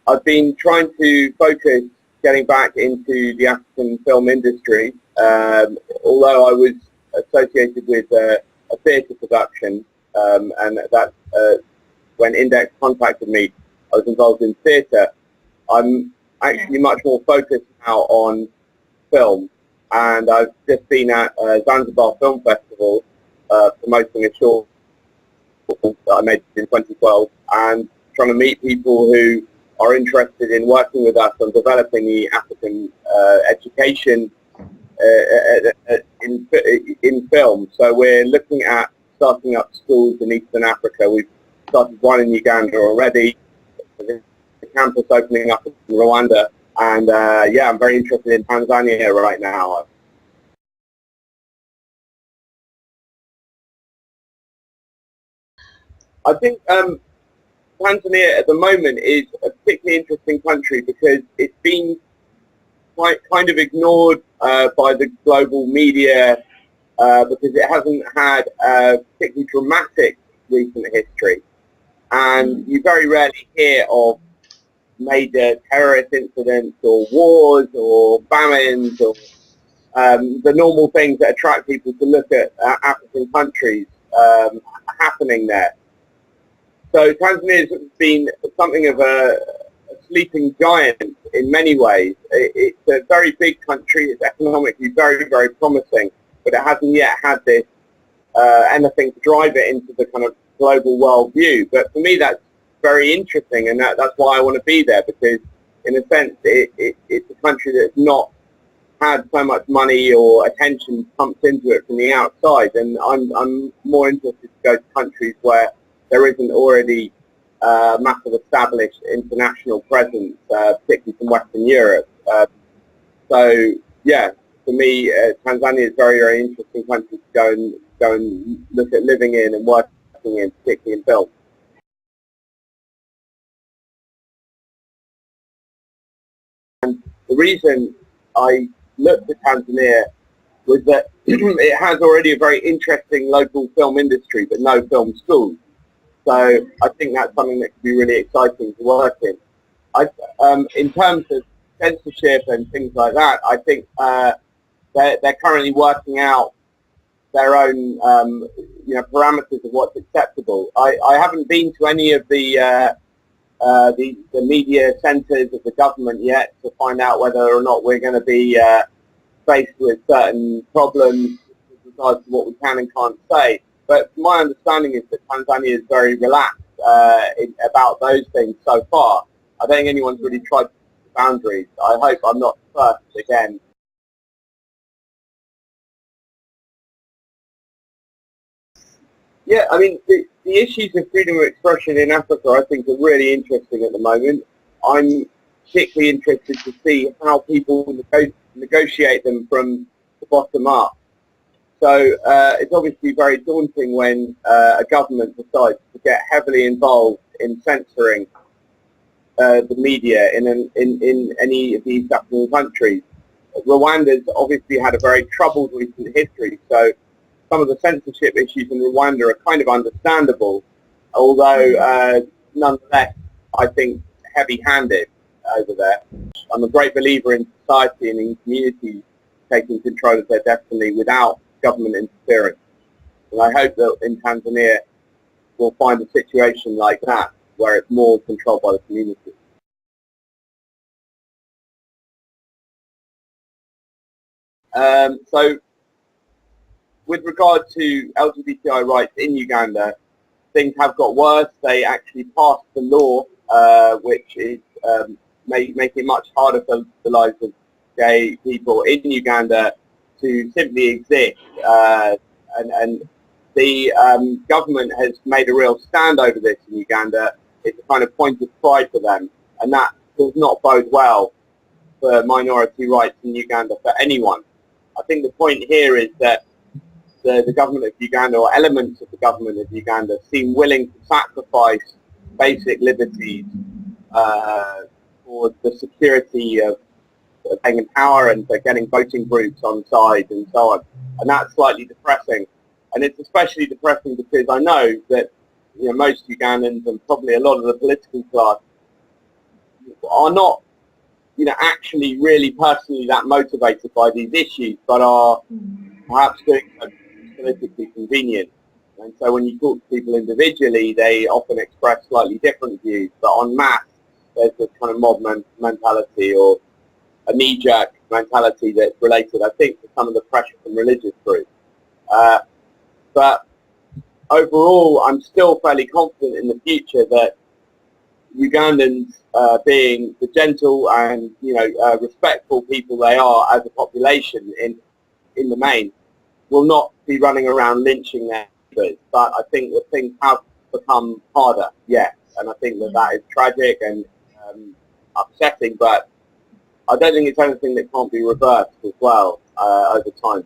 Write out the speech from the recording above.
I've been trying to focus getting back into the African film industry, although I was associated with a theatre production, and that when Index contacted me, I was involved in theatre. I'm actually much more focused now on film, and I've just been at Zanzibar Film Festival promoting a short that I made in 2012, and trying to meet people who are interested in working with us on developing the African education in film. So we're looking at starting up schools in Eastern Africa. We've started one in Uganda already, the campus opening up in Rwanda, and yeah, I'm very interested in Tanzania right now. I think Tanzania at the moment is a particularly interesting country because it's been kind of ignored by the global media because it hasn't had a particularly dramatic recent history. And you very rarely hear of major terrorist incidents or wars or famines or the normal things that attract people to look at African countries happening there. So Tanzania has been something of a sleeping giant in many ways. It's a very big country. It's economically very, very promising, but it hasn't yet had this anything to drive it into the kind of global world view. But for me, that's very interesting, and that's why I want to be there, because in a sense, it's a country that's not had so much money or attention pumped into it from the outside, and I'm more interested to go to countries where there isn't already massive established international presence, particularly from Western Europe. So yeah, for me, Tanzania is a very, very interesting country to go and look at living in and working in, particularly in film. And the reason I looked at Tanzania was that it has already a very interesting local film industry, but no film schools. So I think that's something that could be really exciting to work in. In terms of censorship and things like that, I think they're currently working out their own parameters of what's acceptable. I haven't been to any of the media centres of the government yet to find out whether or not we're going to be faced with certain problems with regards to what we can and can't say. But my understanding is that Tanzania is very relaxed about those things so far. I don't think anyone's really tried to push the boundaries. I hope I'm not first again. Yeah, I mean, the issues of freedom of expression in Africa, I think, are really interesting at the moment. I'm particularly interested to see how people negotiate them from the bottom up. So it's obviously very daunting when a government decides to get heavily involved in censoring the media in any of these African countries. Rwanda's obviously had a very troubled recent history, so some of the censorship issues in Rwanda are kind of understandable, although nonetheless, I think, heavy-handed over there. I'm a great believer in society and in communities taking control of their destiny without government interference. And I hope that in Tanzania we'll find a situation like that, where it's more controlled by the community. So with regard to LGBTI rights in Uganda, things have got worse. They actually passed the law, which is making it much harder for the lives of gay people in Uganda to simply exist. And the government has made a real stand over this in Uganda. It's a kind of point of pride for them, and that does not bode well for minority rights in Uganda for anyone. I think the point here is that the government of Uganda, or elements of the government of Uganda, seem willing to sacrifice basic liberties for the security of being in power and for getting voting groups on side and so on. And that's slightly depressing. And it's especially depressing because I know that most Ugandans and probably a lot of the political class are not, actually really personally that motivated by these issues, but are perhaps doing so politically convenient. And so when you talk to people individually, they often express slightly different views, but en masse, there's this kind of mob mentality or a knee-jerk mentality that's related, I think, to some of the pressure from religious groups. But overall, I'm still fairly confident in the future that Ugandans, being the gentle and respectful people they are as a population in the main, will not be running around lynching their neighbours. But I think that things have become harder, yes, and I think that is tragic and upsetting. But I don't think it's anything that can't be reversed as well over time.